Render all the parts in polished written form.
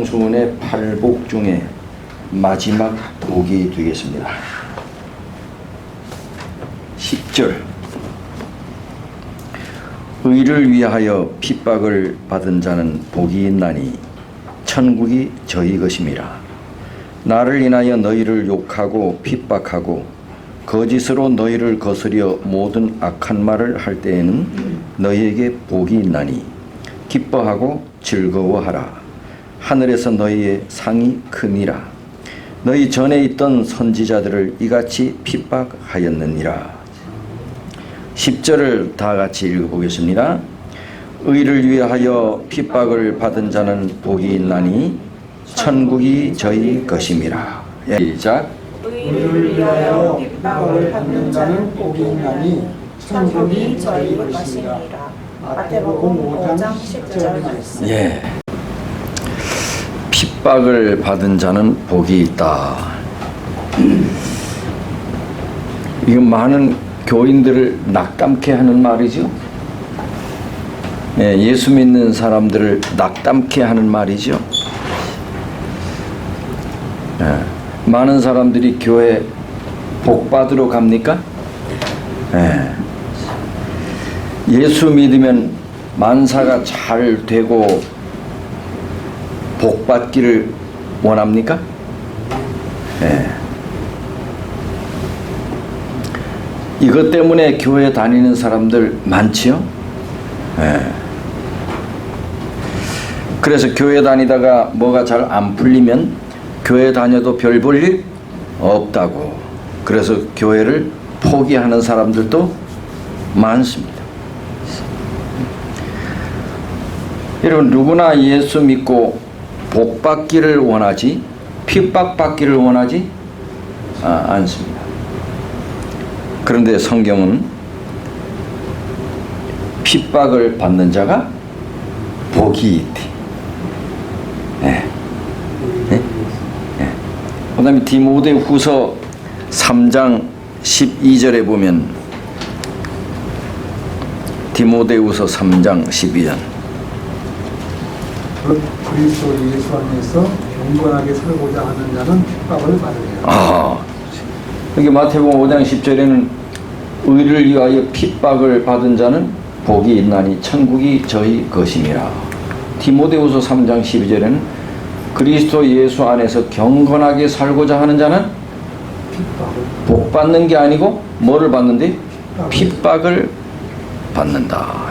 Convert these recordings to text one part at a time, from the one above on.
장충원의 팔복 중에 마지막 복이 되겠습니다. 10절. 의를 위하여 핍박을 받은 자는 복이 있나니 천국이 저희 것임이라. 나를 인하여 너희를 욕하고 핍박하고 거짓으로 너희를 거스려 모든 악한 말을 할 때에는 너희에게 복이 있나니 기뻐하고 즐거워하라. 하늘에서 너희의 상이 크니라. 너희 전에 있던 선지자들을 이같이 핍박하였느니라. 10절을 다 같이 읽어보겠습니다. 의를 위하여 핍박을 받은 자는 복이 있나니 천국이 저희 것임이라. 시작. 의를 위하여 핍박을 받는 자는 복이 있나니 천국이 저희 것임이라. 마태복음 5장 10절 말씀. 예. 핍박을 받은 자는 복이 있다. 이건 많은 교인들을 낙담케 하는 말이죠. 예, 예수 믿는 사람들을 낙담케 하는 말이죠. 예, 많은 사람들이 교회 복 받으러 갑니까? 예. 예수 믿으면 만사가 잘 되고 복 받기를 원합니까? 예. 이것 때문에 교회 다니는 사람들 많지요? 예. 그래서 교회 다니다가 뭐가 잘 안 풀리면 교회 다녀도 별 볼 일 없다고, 그래서 교회를 포기하는 사람들도 많습니다. 여러분, 누구나 예수 믿고 복 받기를 원하지 핍박 받기를 원하지 않습니다. 그런데 성경은 핍박을 받는 자가 복이 있대. 예. 예? 예. 그 다음에 디모데후서 3장 12절에 보면, 디모데후서 3장 12절. 그리스도 예수 안에서 경건하게 살고자 하는 자는 핍박을 받으리라. 여기 마태복음 5장 10절에는 의를 위하여 핍박을 받은 자는 복이 있나니 천국이 저희 것임이라. 디모데후서 3장 12절에는 그리스도 예수 안에서 경건하게 살고자 하는 자는 복 받는 게 아니고 뭐를 받는데? 핍박을 받는다.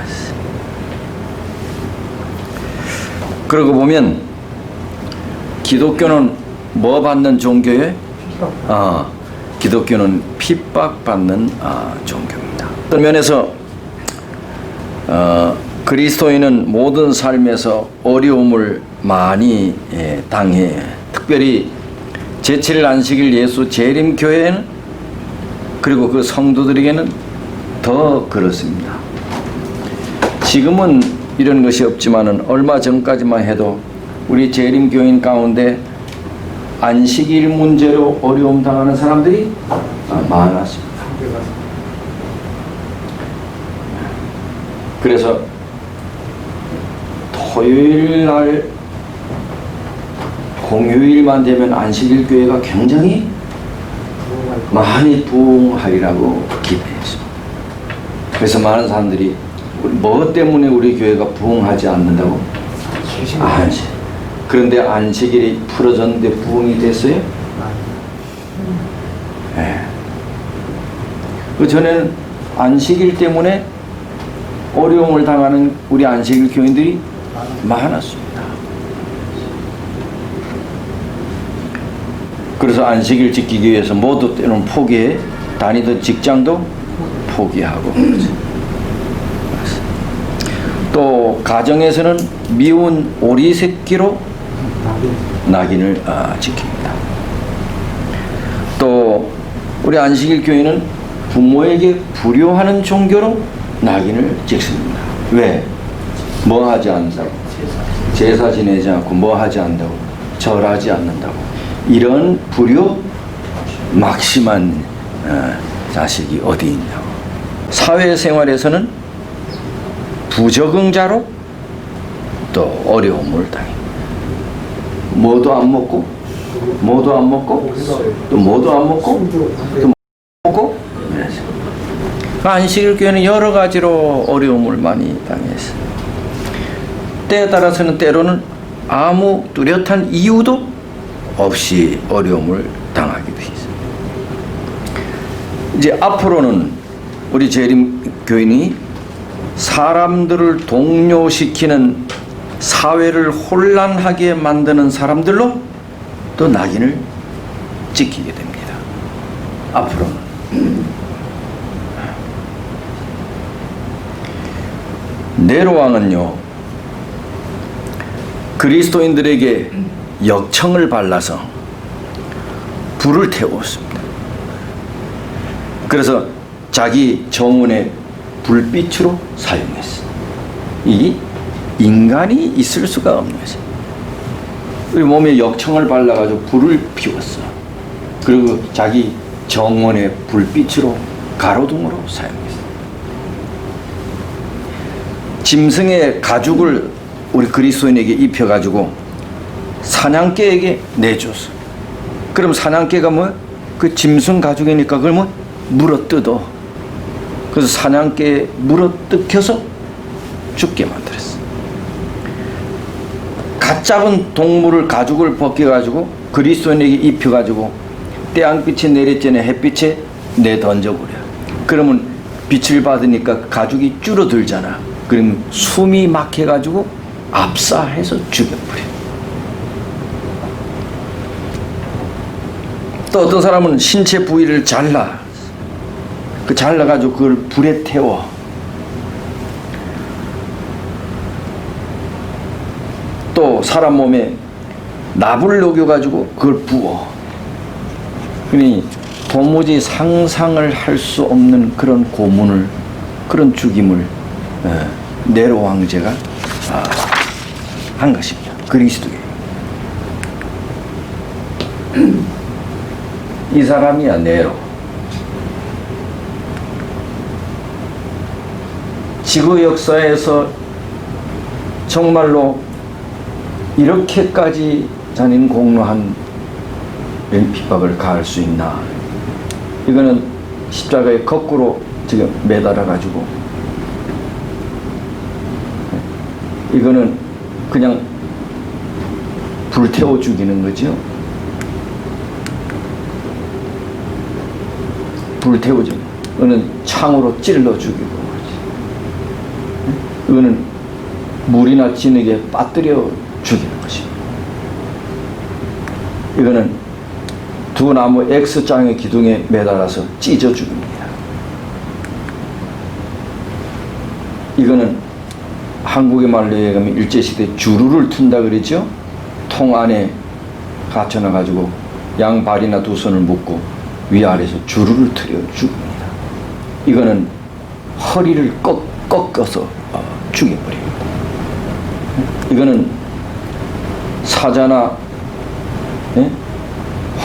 그러고 보면 기독교는 뭐 받는 종교예요? 기독교는 핍박받는 종교입니다. 어떤 면에서 그리스도인은 모든 삶에서 어려움을 많이 당해. 특별히 제7일 안식일 예수 재림교회는, 그리고 그 성도들에게는 더 그렇습니다. 지금은 이런 것이 없지만은 얼마 전까지만 해도 우리 재림교인 가운데 안식일 문제로 어려움 당하는 사람들이 많았습니다. 그래서 토요일 날 공휴일만 되면 안식일 교회가 굉장히 많이 부흥하리라고 기대했습니다. 그래서 많은 사람들이 뭐 때문에 우리 교회가 부흥하지 않는다고? 안식. 그런데 안식일이 풀어졌는데 부흥이 됐어요? 네. 그 전에는 안식일 때문에 어려움을 당하는 우리 안식일 교인들이 많았습니다. 그래서 안식일 지키기 위해서 모두 때로는 포기해, 다니던 직장도 포기하고. 또 가정에서는 미운 오리 새끼로 낙인을 지킵니다. 또 우리 안식일 교회는 부모에게 불효하는 종교로 낙인을 찍습니다. 왜? 뭐 하지 않는다고? 제사 지내지 않고 뭐 하지 않는다고? 절하지 않는다고. 이런 불효 막심한 자식이 어디 있냐고. 사회생활에서는 부적응자로 또 어려움을 당해. 뭐도 안 먹고, 뭐도 안 먹고, 또 뭐도 안 먹고, 또 먹고. 안식일교회는 여러 가지로 어려움을 많이 당했어요. 때에 따라서는 때로는 아무 뚜렷한 이유도 없이 어려움을 당하기도 했어요. 이제 앞으로는 우리 재림교인이 사람들을 동요시키는, 사회를 혼란하게 만드는 사람들로 또 낙인을 찍히게 됩니다. 앞으로는. 네로왕은요, 그리스도인들에게 역청을 발라서 불을 태웠습니다. 그래서 자기 정원의 불빛으로 사용했어요. 이 인간이 있을 수가 없는 것이에요. 우리 몸에 역청을 발라가지고 불을 피웠어. 그리고 자기 정원의 불빛으로 가로등으로 사용했어요. 짐승의 가죽을 우리 그리스도인에게 입혀가지고 사냥개에게 내줬어. 그럼 사냥개가 뭐? 그 짐승 가죽이니까 그걸 뭐? 물어뜯어. 그래서 사냥개에 물어뜯겨서 죽게 만들었어. 갓 잡은 동물을 가죽을 벗겨가지고 그리스도인에게 입혀가지고 태양빛이 내리쬐는 햇빛에 내던져버려. 그러면 빛을 받으니까 가죽이 줄어들잖아. 그럼 숨이 막혀가지고 압사해서 죽여버려. 또 어떤 사람은 신체 부위를 잘라가지고 그걸 불에 태워. 또 사람 몸에 납을 녹여가지고 그걸 부어. 그러니 도무지 상상을 할 수 없는 그런 고문을, 그런 죽임을 네로 황제가 한 것입니다. 그리스도에. 이 사람이야, 네로. 지구 역사에서 정말로 이렇게까지 잔인 공로한 핍박을 가할 수 있나. 이거는 십자가에 거꾸로 지금 매달아 가지고, 이거는 그냥 불태워 죽이는 거죠. 불태워 죽이는. 이거는 창으로 찔러 죽이고, 이거는 물이나 진흙에 빠뜨려 죽이는 것입니다. 이거는 두 나무 X장의 기둥에 매달아서 찢어 죽입니다. 이거는 한국의 말로 얘기하면 일제시대 주루를 튼다 그러죠. 통 안에 갇혀놔가지고 양발이나 두 손을 묶고 위아래에서 주루를 틀어 죽입니다. 이거는 허리를 꺾어서 죽여버립니다. 이거는 사자나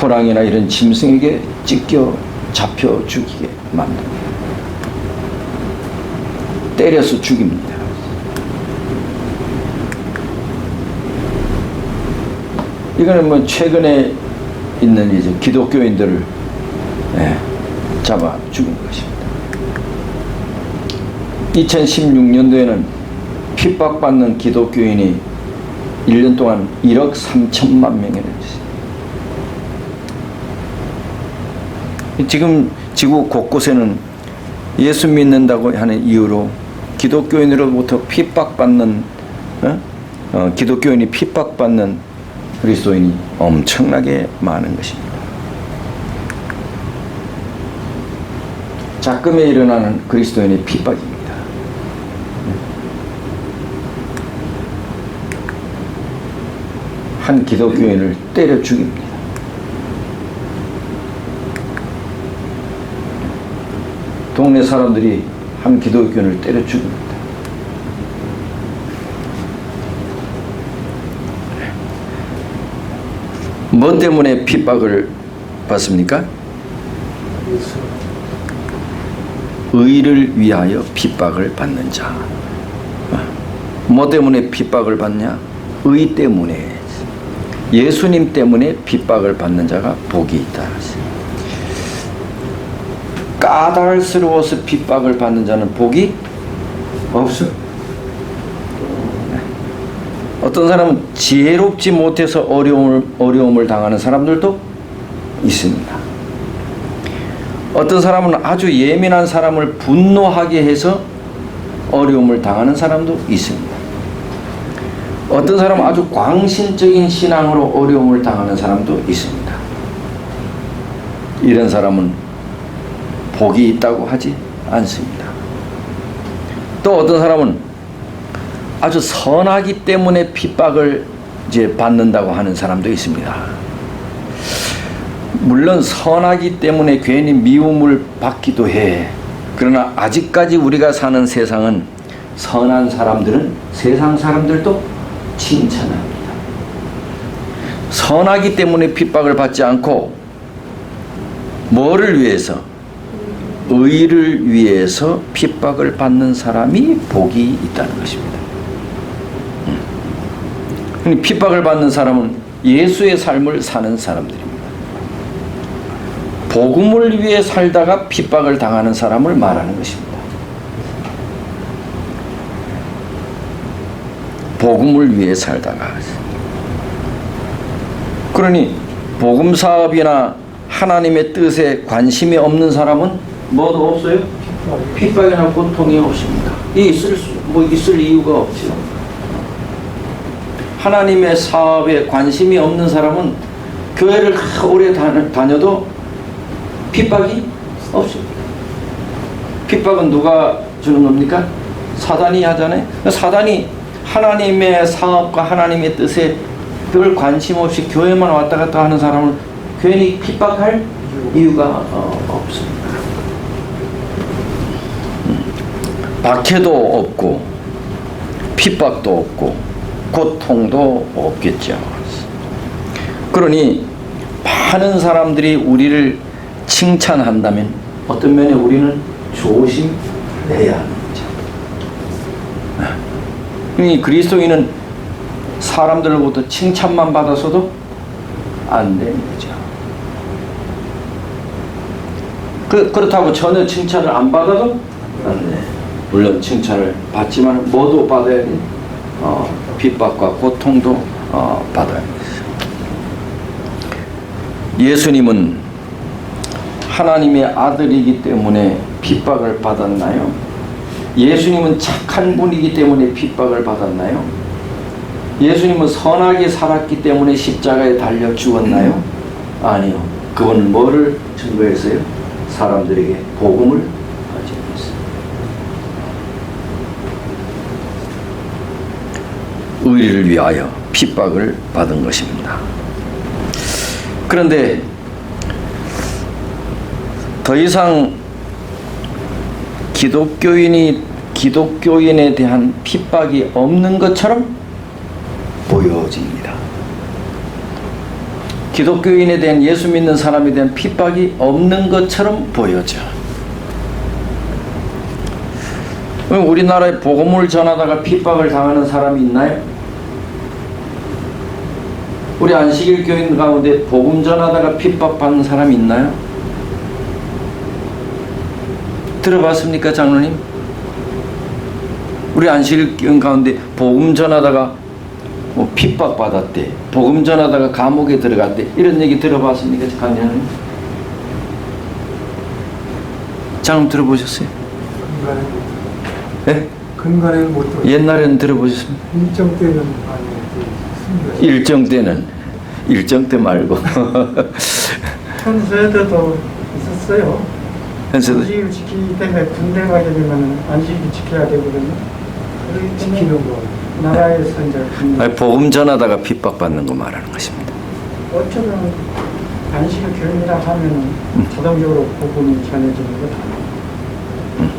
호랑이나 이런 짐승에게 찢겨 잡혀 죽이게 만듭니다. 때려서 죽입니다. 이거는 뭐 최근에 있는 이제 기독교인들을 잡아 죽인 것입니다. 2016년도에는 핍박받는 기독교인이 1년 동안 1억 3천만 명이 됐습니다. 지금 지구 곳곳에는 예수 믿는다고 하는 이유로 기독교인으로부터 핍박받는, 기독교인이 핍박받는 그리스도인이 엄청나게 많은 것입니다. 작금에 일어나는 그리스도인의 핍박입니다. 한 기독교인을 때려 죽입니다. 동네 사람들이 한 기독교인을 때려 죽입니다. 뭐 때문에 핍박을 받습니까? 의를 위하여 핍박을 받는 자. 뭐 때문에 핍박을 받냐? 의 때문에. 예수님 때문에 핍박을 받는 자가 복이 있다. 까닭스러워서 핍박을 받는 자는 복이 없어. 어떤 사람은 지혜롭지 못해서 어려움을 당하는 사람들도 있습니다. 어떤 사람은 아주 예민한 사람을 분노하게 해서 어려움을 당하는 사람도 있습니다. 어떤 사람은 아주 광신적인 신앙으로 어려움을 당하는 사람도 있습니다. 이런 사람은 복이 있다고 하지 않습니다. 또 어떤 사람은 아주 선하기 때문에 핍박을 이제 받는다고 하는 사람도 있습니다. 물론 선하기 때문에 괜히 미움을 받기도 해. 그러나 아직까지 우리가 사는 세상은 선한 사람들은 세상 사람들도 칭찬합니다. 선하기 때문에 핍박을 받지 않고 뭐를 위해서? 의를 위해서 핍박을 받는 사람이 복이 있다는 것입니다. 핍박을 받는 사람은 예수의 삶을 사는 사람들입니다. 복음을 위해 살다가 핍박을 당하는 사람을 말하는 것입니다. 복음을 위해 살다가. 그러니 복음 사업이나 하나님의 뜻에 관심이 없는 사람은 뭐도 없어요? 핍박이나 고통이 없습니다. 있을 이유가 없죠. 하나님의 사업에 관심이 없는 사람은 교회를 오래 다녀도 핍박이 없습니다. 핍박은 누가 주는 겁니까? 사단이 하잖아요. 사단이 하나님의 사업과 하나님의 뜻에 별 관심 없이 교회만 왔다 갔다 하는 사람을 괜히 핍박할 이유가 없습니다. 박해도 없고 핍박도 없고 고통도 없겠죠. 그러니 많은 사람들이 우리를 칭찬한다면 어떤 면에 우리는 조심해야 하는 거죠. 그러니 그리스도인은 사람들로부터 칭찬만 받아서도 안 되는 거죠. 그렇다고 전혀 칭찬을 안 받아도 안 돼. 물론 칭찬을 받지만 뭐도 받아야 돼. 핍박과 고통도 받아야 돼. 예수님은 하나님의 아들이기 때문에 핍박을 받았나요? 예수님은 착한 분이기 때문에 핍박을 받았나요? 예수님은 선하게 살았기 때문에 십자가에 달려 죽었나요? 아니요. 그분은 뭐를 증거했어요? 사람들에게 복음을 가져왔어요. 의를 위하여 핍박을 받은 것입니다. 그런데 더 이상 기독교인에 대한 핍박이 없는 것처럼 보여집니다. 기독교인에 대한 예수 믿는 사람에 대한 핍박이 없는 것처럼 보여져. 우리나라에 복음을 전하다가 핍박을 당하는 사람이 있나요? 우리 안식일 교인 가운데 복음 전하다가 핍박받는 사람이 있나요? 들어봤습니까, 장로님? 우리 안식일 교인 가운데 복음 전하다가 핍박받았대, 복음 전하다가 감옥에 들어갔대, 이런 얘기 들어봤습니까, 강장로님? 장로님 들어보셨어요? 네? 근간에는 못 들어요. 옛날에는 들어보셨습니까? 일정 때는 아니에요. 일정 때 말고. 현세대도 있었어요. 현세도 안식일 지키기 때문에 군대 가게 되면 안식일 지켜야 되거든요. 지키는 거. 나라에서 이제 아니, 복음 전하다가 핍박받는 거 말하는 것입니다. 어쩌면 안식일 교인이라 하면 자동적으로 복음이 전해지는 것 아니에요.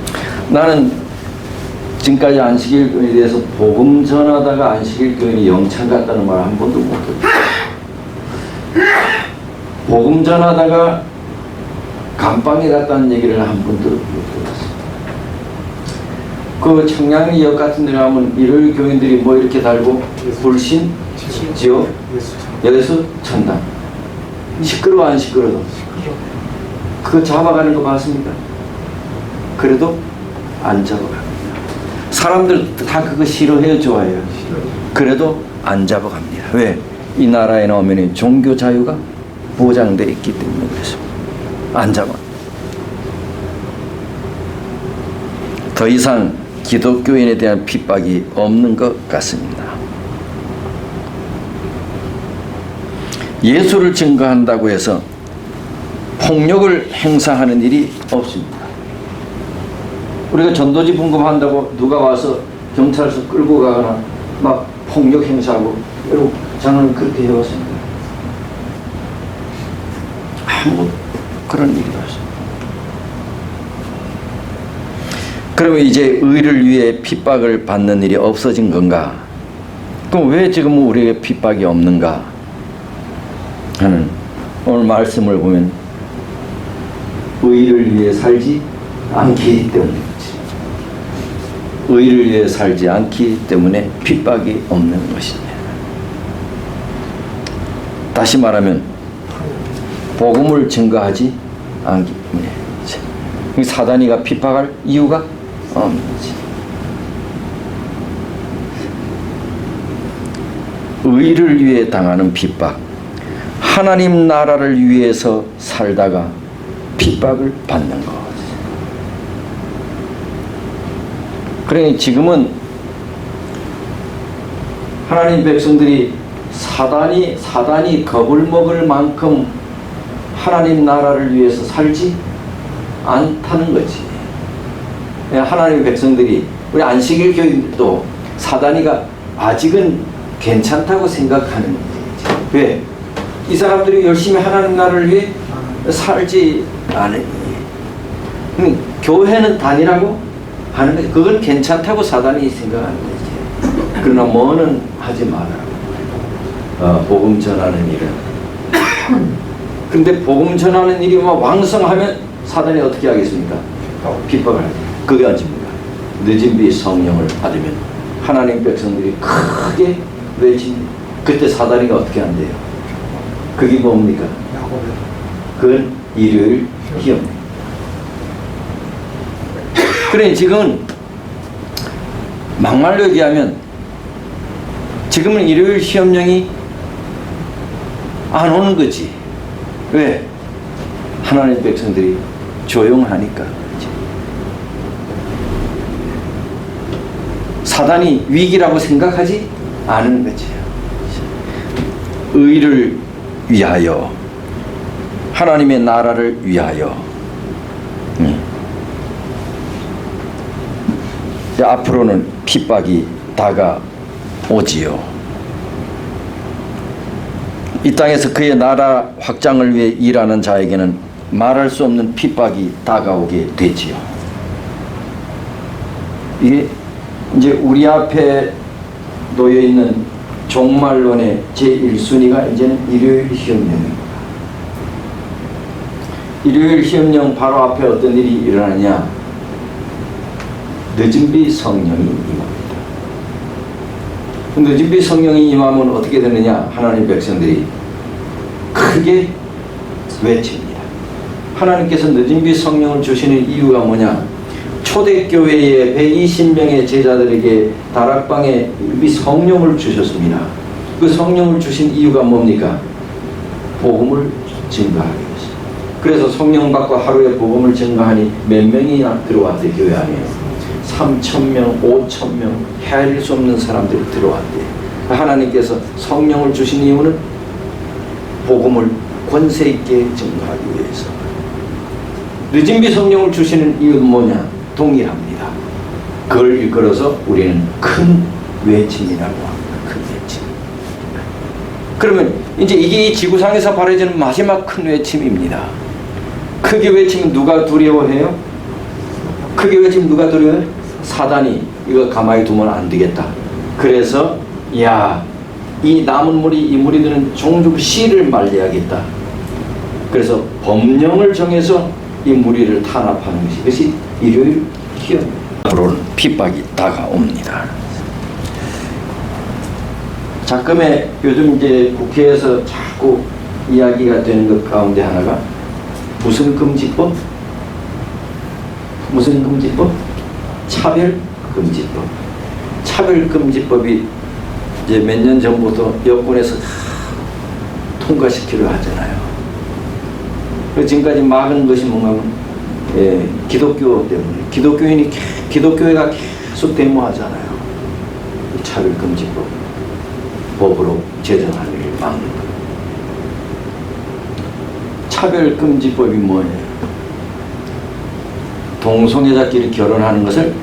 나는 지금까지 안식일 교인에 대해서 복음 전하다가 안식일 교인이 영창 갔다는 말 한 번도 못 들었어요. 복음 전하다가 감방에 갔다는 얘기를 한 번도 못 들었어요. 그 청량리역 같은 데 가면 일요일 교인들이 뭐 이렇게 달고 불신 지옥 여기서 천당. 시끄러워 안 시끄러워? 그거 잡아가는 거 맞습니까? 그래도 안 잡아갑니다. 사람들 다 그거 싫어해요, 좋아해요? 그래도 안 잡아갑니다. 왜? 이 나라에 나오면 종교 자유가 보장되어 있기 때문에 그렇습니다. 안 잡아. 더 이상 기독교인에 대한 핍박이 없는 것 같습니다. 예수를 증거한다고 해서 폭력을 행사하는 일이 없습니다. 우리가 전도지 분급한다고 누가 와서 경찰서 끌고 가거나 막 폭력 행사하고, 여러분 저는 그렇게 해왔습니다. 아무 그런 일이 없습니다. 그러면 이제 의를 위해 핍박을 받는 일이 없어진 건가? 그럼 왜 지금 우리에게 핍박이 없는가 하는 오늘 말씀을 보면 의를 위해 살지 않기 때문이지. 의를 위해 살지 않기 때문에 핍박이 없는 것입니다. 다시 말하면 복음을 증거하지 않기 때문에 사단이가 핍박할 이유가 없는 거지. 의를 위해 당하는 핍박, 하나님 나라를 위해서 살다가 핍박을 받는 것. 그러니 지금은 하나님 백성들이 사단이 겁을 먹을 만큼 하나님 나라를 위해서 살지 않다는 거지. 하나님 백성들이, 우리 안식일 교인들도 사단이가 아직은 괜찮다고 생각하는 거지. 왜? 이 사람들이 열심히 하나님 나라를 위해 살지 않으니. 교회는 다니라고 하는 거지. 그건 괜찮다고 사단이 생각하는 거지. 그러나 뭐는 하지 말아라. 복음 전하는 일은. 근데 복음 전하는 일이 막 왕성하면 사단이 어떻게 하겠습니까? 핍박을 하죠. 그게 아닙니다. 늦은 비 성령을 받으면 하나님 백성들이 크게 외칩니다. 그때 사단이가 어떻게 한대요? 그게 뭡니까? 그건 일요일 시험. 그래, 지금은 막말로 얘기하면 지금은 일요일 시험령이 안 오는 거지. 왜? 하나님 백성들이 조용하니까. 사단이 위기라고 생각하지 않은 거지. 의를 위하여, 하나님의 나라를 위하여. 앞으로는 핍박이 다가오지요. 이 땅에서 그의 나라 확장을 위해 일하는 자에게는 말할 수 없는 핍박이 다가오게 되지요. 이게 이제 우리 앞에 놓여 있는 종말론의 제1순위가 이제는 일요일 시험령입니다. 일요일 시험령 바로 앞에 어떤 일이 일어나냐? 늦은 비 성령이 임합니다. 늦은 비 성령이 임하면 어떻게 되느냐? 하나님 백성들이 크게 외칩니다. 하나님께서 늦은 비 성령을 주시는 이유가 뭐냐? 초대교회의 120명의 제자들에게 다락방에 이 성령을 주셨습니다. 그 성령을 주신 이유가 뭡니까? 복음을 증거하기 위해서. 그래서 성령 받고 하루에 복음을 증거하니 몇 명이나 들어왔대, 교회 안에? 3,000명, 5,000명, 헤아릴 수 없는 사람들이 들어왔대. 하나님께서 성령을 주신 이유는 복음을 권세 있게 증거하기 위해서. 늦은 비 성령을 주시는 이유는 뭐냐? 동일합니다. 그걸 일컬어서 우리는 큰 외침이라고 합니다. 큰 외침. 그러면 이제 이게 이 지구상에서 벌어지는 마지막 큰 외침입니다. 크게 외치면 누가 두려워해요? 크게 외치면 누가 두려워해요? 사단이 이거 가만히 두면 안 되겠다. 그래서 이 남은 무리, 이 무리들은 종종 씨를 말려야겠다. 그래서 법령을 정해서 이 무리를 탄압하는 것이, 그것이 일요일 시험. 앞으로는 핍박이 다가옵니다. 자금에 요즘 이제 국회에서 자꾸 이야기가 되는 것 가운데 하나가 무슨 금지법? 무슨 금지법? 차별금지법. 차별금지법이 이제 몇 년 전부터 여권에서 통과시키려 하잖아요. 지금까지 막은 것이 뭔가 하면 기독교 때문에 기독교회가 계속 데모하잖아요. 차별금지법 법으로 제정하는 일 막는 거. 차별금지법이 뭐예요? 동성애자끼리 결혼하는 것을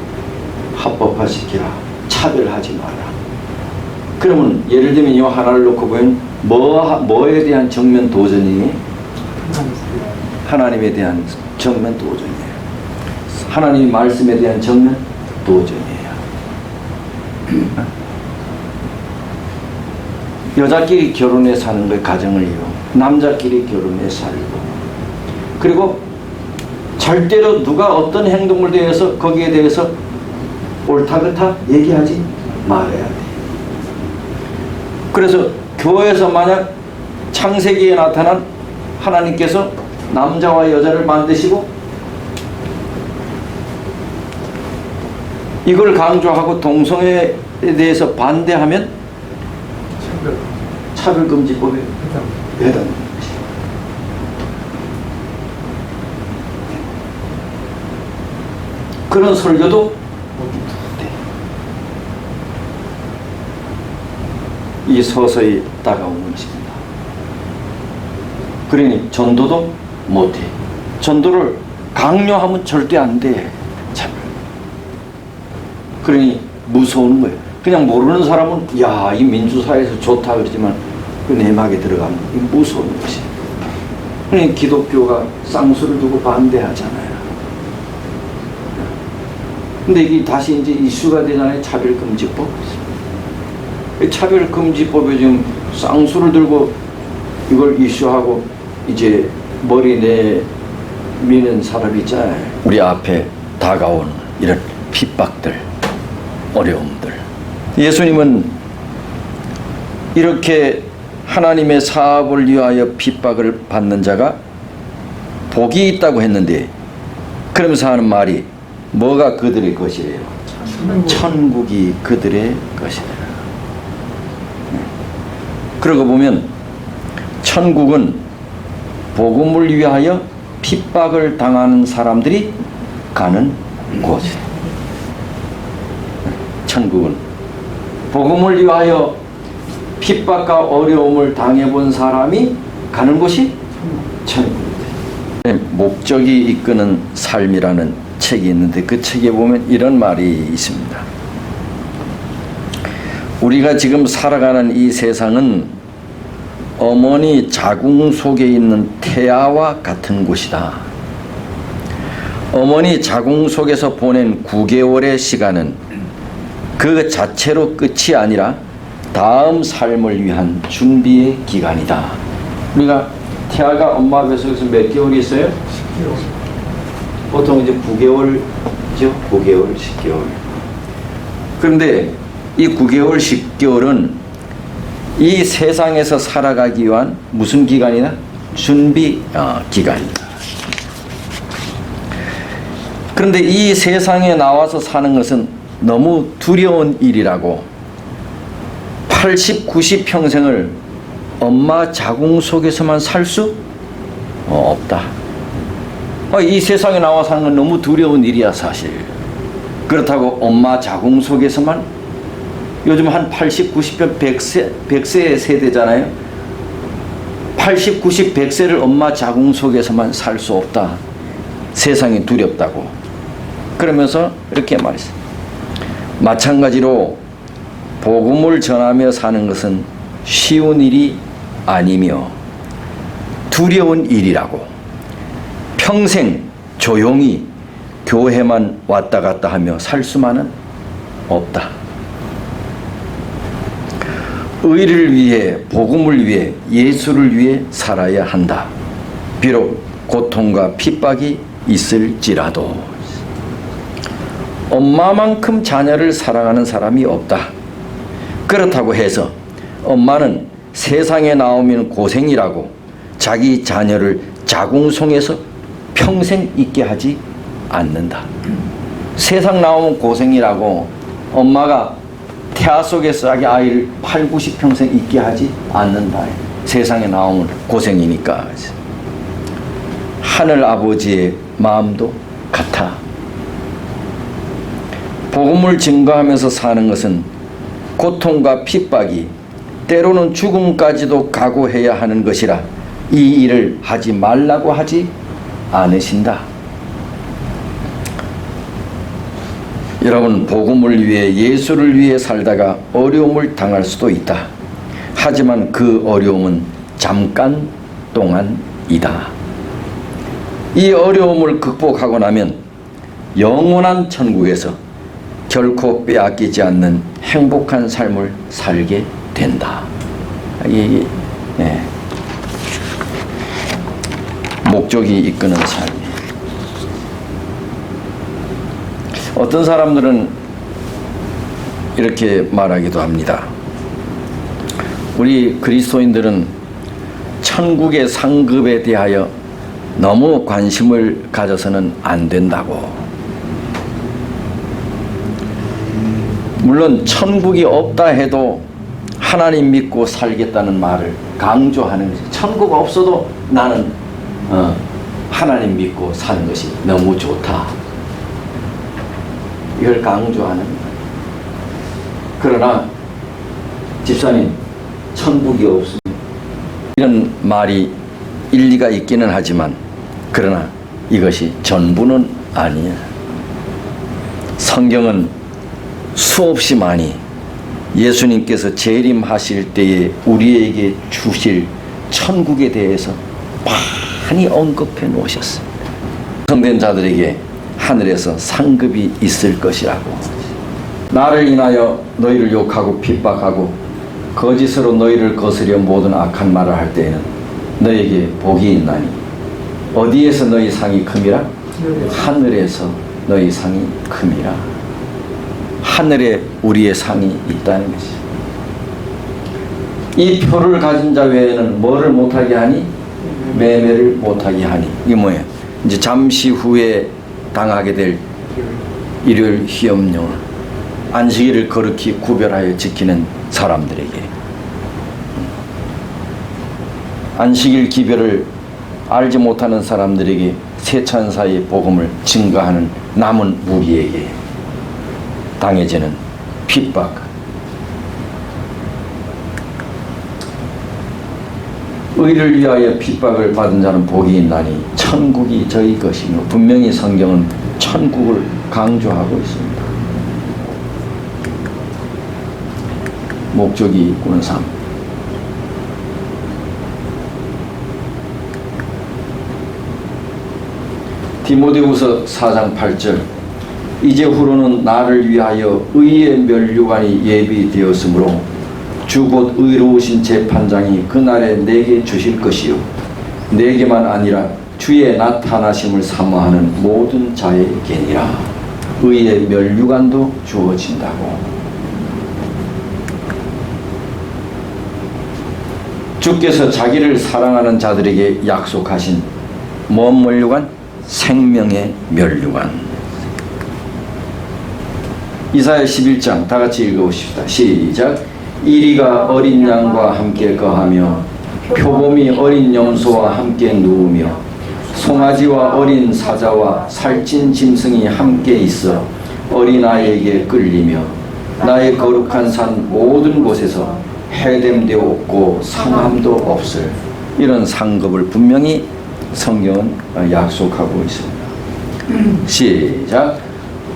합법화시키라. 차별하지 마라. 그러면 예를 들면 이 하나를 놓고 보면 뭐에 대한 정면 도전이에요? 하나님에 대한 정면 도전이에요. 하나님의 말씀에 대한 정면 도전이에요. 여자끼리 결혼해 사는 거예요. 가정을 이루고 남자끼리 결혼해 살고, 그리고 절대로 누가 어떤 행동을 대해서 거기에 대해서 옳다 그렇다 얘기하지 말아야 돼. 그래서 교회에서 만약 창세기에 나타난 하나님께서 남자와 여자를 만드시고 이걸 강조하고 동성애에 대해서 반대하면 차별금지법에 해당합니다. 그런 설교도 이 서서히 다가오는 것입니다. 그러니 전도도 못해. 전도를 강요하면 절대 안 돼. 차별. 그러니 무서운 거예요. 그냥 모르는 사람은 야, 이 민주사회에서 좋다 그러지만 그 내막에 들어가면 무서운 것이에요. 그러니 기독교가 쌍수를 두고 반대하잖아요. 근데 이게 다시 이제 이슈가 되잖아요. 차별금지법. 차별금지법에 지금 쌍수를 들고 이걸 이슈하고 이제 머리 내미는 사람이 있잖아요. 우리 앞에 다가온 이런 핍박들, 어려움들. 예수님은 이렇게 하나님의 사업을 위하여 핍박을 받는 자가 복이 있다고 했는데, 그러면서 하는 말이 뭐가 그들의 것이래요? 천국이 그들의 것이래요. 그러고 보면 천국은 복음을 위하여 핍박을 당하는 사람들이 가는 곳이에요. 천국은 복음을 위하여 핍박과 어려움을 당해본 사람이 가는 곳이 천국입니다. 목적이 이끄는 삶이라는 책이 있는데 그 책에 보면 이런 말이 있습니다. 우리가 지금 살아가는 이 세상은 어머니 자궁 속에 있는 태아와 같은 곳이다. 어머니 자궁 속에서 보낸 9개월의 시간은 그 자체로 끝이 아니라 다음 삶을 위한 준비의 기간이다. 우리가 태아가 엄마 뱃속에서 몇 개월이 있어요? 10개월. 보통 이제 9개월이죠. 9개월, 10개월. 그런데 이 9개월, 10개월은 이 세상에서 살아가기 위한 무슨 기간이나? 준비 기간이다. 그런데 이 세상에 나와서 사는 것은 너무 두려운 일이라고 80, 90 평생을 엄마 자궁 속에서만 살 수 없다. 이 세상에 나와 사는 건 너무 두려운 일이야 사실. 그렇다고 엄마 자궁 속에서만, 요즘 한 80, 90편 100세 세대잖아요. 80, 90, 100세를 엄마 자궁 속에서만 살 수 없다. 세상이 두렵다고. 그러면서 이렇게 말했어요. 마찬가지로 복음을 전하며 사는 것은 쉬운 일이 아니며 두려운 일이라고. 평생 조용히 교회만 왔다 갔다 하며 살 수만은 없다. 의를 위해, 복음을 위해, 예수를 위해 살아야 한다. 비록 고통과 핍박이 있을지라도. 엄마만큼 자녀를 사랑하는 사람이 없다. 그렇다고 해서 엄마는 세상에 나오면 고생이라고 자기 자녀를 자궁송에서 평생 있게 하지 않는다. 세상 나오면 고생이라고 엄마가 태아 속에서 자기 아이를 8, 90평생 있게 하지 않는다. 세상에 나오면 고생이니까. 하늘 아버지의 마음도 같아. 복음을 증거하면서 사는 것은 고통과 핍박이 때로는 죽음까지도 각오해야 하는 것이라 이 일을 하지 말라고 하지 않으신다. 여러분, 복음을 위해 예수를 위해 살다가 어려움을 당할 수도 있다. 하지만 그 어려움은 잠깐 동안이다. 이 어려움을 극복하고 나면 영원한 천국에서 결코 빼앗기지 않는 행복한 삶을 살게 된다. 이게 목적이 이끄는 삶. 어떤 사람들은 이렇게 말하기도 합니다. 우리 그리스도인들은 천국의 상급에 대하여 너무 관심을 가져서는 안 된다고. 물론 천국이 없다 해도 하나님 믿고 살겠다는 말을 강조하는 것이, 천국 없어도 나는 하나님 믿고 사는 것이 너무 좋다, 이걸 강조하는 거예요. 그러나 집사님, 천국이 없으면, 이런 말이 일리가 있기는 하지만 그러나 이것이 전부는 아니야. 성경은 수없이 많이 예수님께서 재림하실 때에 우리에게 주실 천국에 대해서 많이 언급해 놓으셨습니다. 성된 자들에게 하늘에서 상급이 있을 것이라고. 나를 인하여 너희를 욕하고 핍박하고 거짓으로 너희를 거스려 모든 악한 말을 할 때에는 너희에게 복이 있나니 어디에서 너희 상이 큼이라? 하늘에서 너희 상이 큼이라. 하늘에 우리의 상이 있다는 것이죠. 이 표를 가진 자 외에는 뭐를 못하게 하니? 매매를 못하게 하니. 이게 뭐예요? 이제 잠시 후에 당하게 될 일요일 희염용, 안식일을 거룩히 구별하여 지키는 사람들에게, 안식일 기별을 알지 못하는 사람들에게 세찬사의 복음을 증거하는 남은 무리에게 당해지는 핍박. 의를 위하여 핍박을 받은 자는 복이 있나니 천국이 저희 것이며, 분명히 성경은 천국을 강조하고 있습니다. 목적이 있고는 삶. 디모데후서 4장 8절, 이제후로는 나를 위하여 의의 면류관이 예비되었으므로 주 곧 의로우신 재판장이 그날에 내게 주실 것이요 내게만 아니라 주의 나타나심을 사모하는 모든 자에게니라. 의의 면류관도 주어진다고. 주께서 자기를 사랑하는 자들에게 약속하신 뭔 면류관? 생명의 면류관. 이사야 11장 다 같이 읽어보십시다. 시작. 이리가 어린 양과 함께 거하며 표범이 어린 염소와 함께 누우며 송아지와 어린 사자와 살찐 짐승이 함께 있어 어린아이에게 끌리며 나의 거룩한 산 모든 곳에서 해됨도 없고 상함도 없을, 이런 상급을 분명히 성경은 약속하고 있습니다. 시작.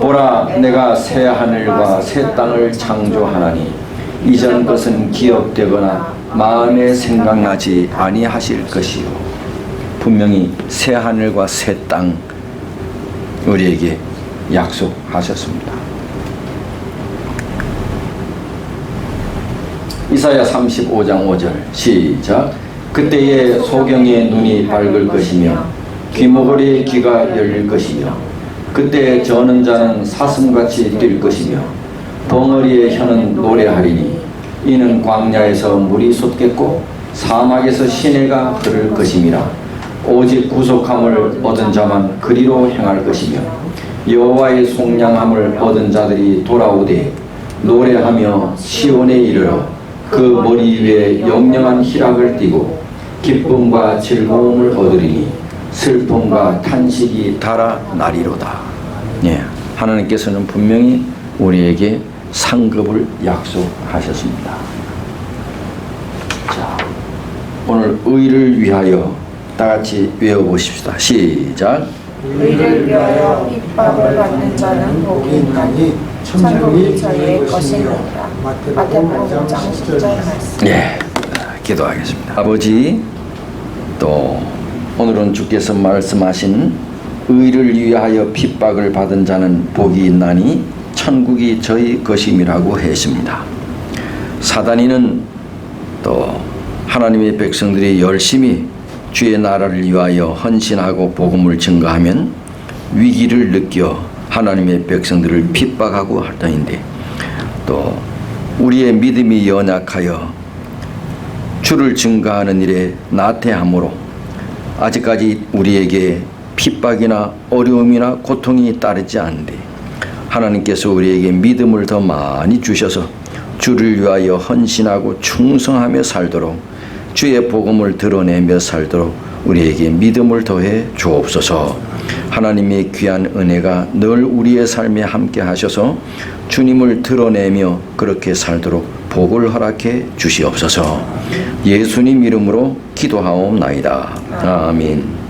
보라, 내가 새 하늘과 새 땅을 창조하나니 이전 것은 기억되거나 마음에 생각나지 아니하실 것이요. 분명히 새 하늘과 새 땅 우리에게 약속하셨습니다. 이사야 35장 5절 시작. 그때에 소경의 눈이 밝을 것이며 귀머거리의 귀가 열릴 것이며 그때 저는 자는 사슴같이 뛸 것이며 벙어리의 혀는 노래하리니 이는 광야에서 물이 솟겠고 사막에서 시내가 흐를 것임이라. 오직 구속함을 얻은 자만 그리로 행할 것이며 여호와의 속량함을 얻은 자들이 돌아오되 노래하며 시온에 이르러 그 머리 위에 영영한 희락을 띠고 기쁨과 즐거움을 얻으리니 슬픔과 탄식이 달아나리로다. 예, 하나님께서는 분명히 우리에게 상급을 약속하셨습니다. 자, 오늘 의를 위하여 다 같이 외워보십시다. 시작. 의를 위하여 핍박을 받는 자는 복이 있나니 천국이 저희의 것입니다. 마태복음 5장 10절 말씀. 예, 기도하겠습니다. 아버지, 또 오늘은 주께서 말씀하신 의를 위하여 핍박을 받은 자는 복이 있나니 천국이 저희 것임이라고 했습니다. 사단이는 또 하나님의 백성들이 열심히 주의 나라를 위하여 헌신하고 복음을 증거하면 위기를 느껴 하나님의 백성들을 핍박하고 할 터인데, 또 우리의 믿음이 연약하여 주를 증거하는 일에 나태함으로 아직까지 우리에게 핍박이나 어려움이나 고통이 따르지 않는데, 하나님께서 우리에게 믿음을 더 많이 주셔서 주를 위하여 헌신하고 충성하며 살도록, 주의 복음을 드러내며 살도록 우리에게 믿음을 더해 주옵소서. 하나님의 귀한 은혜가 늘 우리의 삶에 함께 하셔서 주님을 드러내며 그렇게 살도록 복을 허락해 주시옵소서. 예수님 이름으로 기도하옵나이다. 아멘.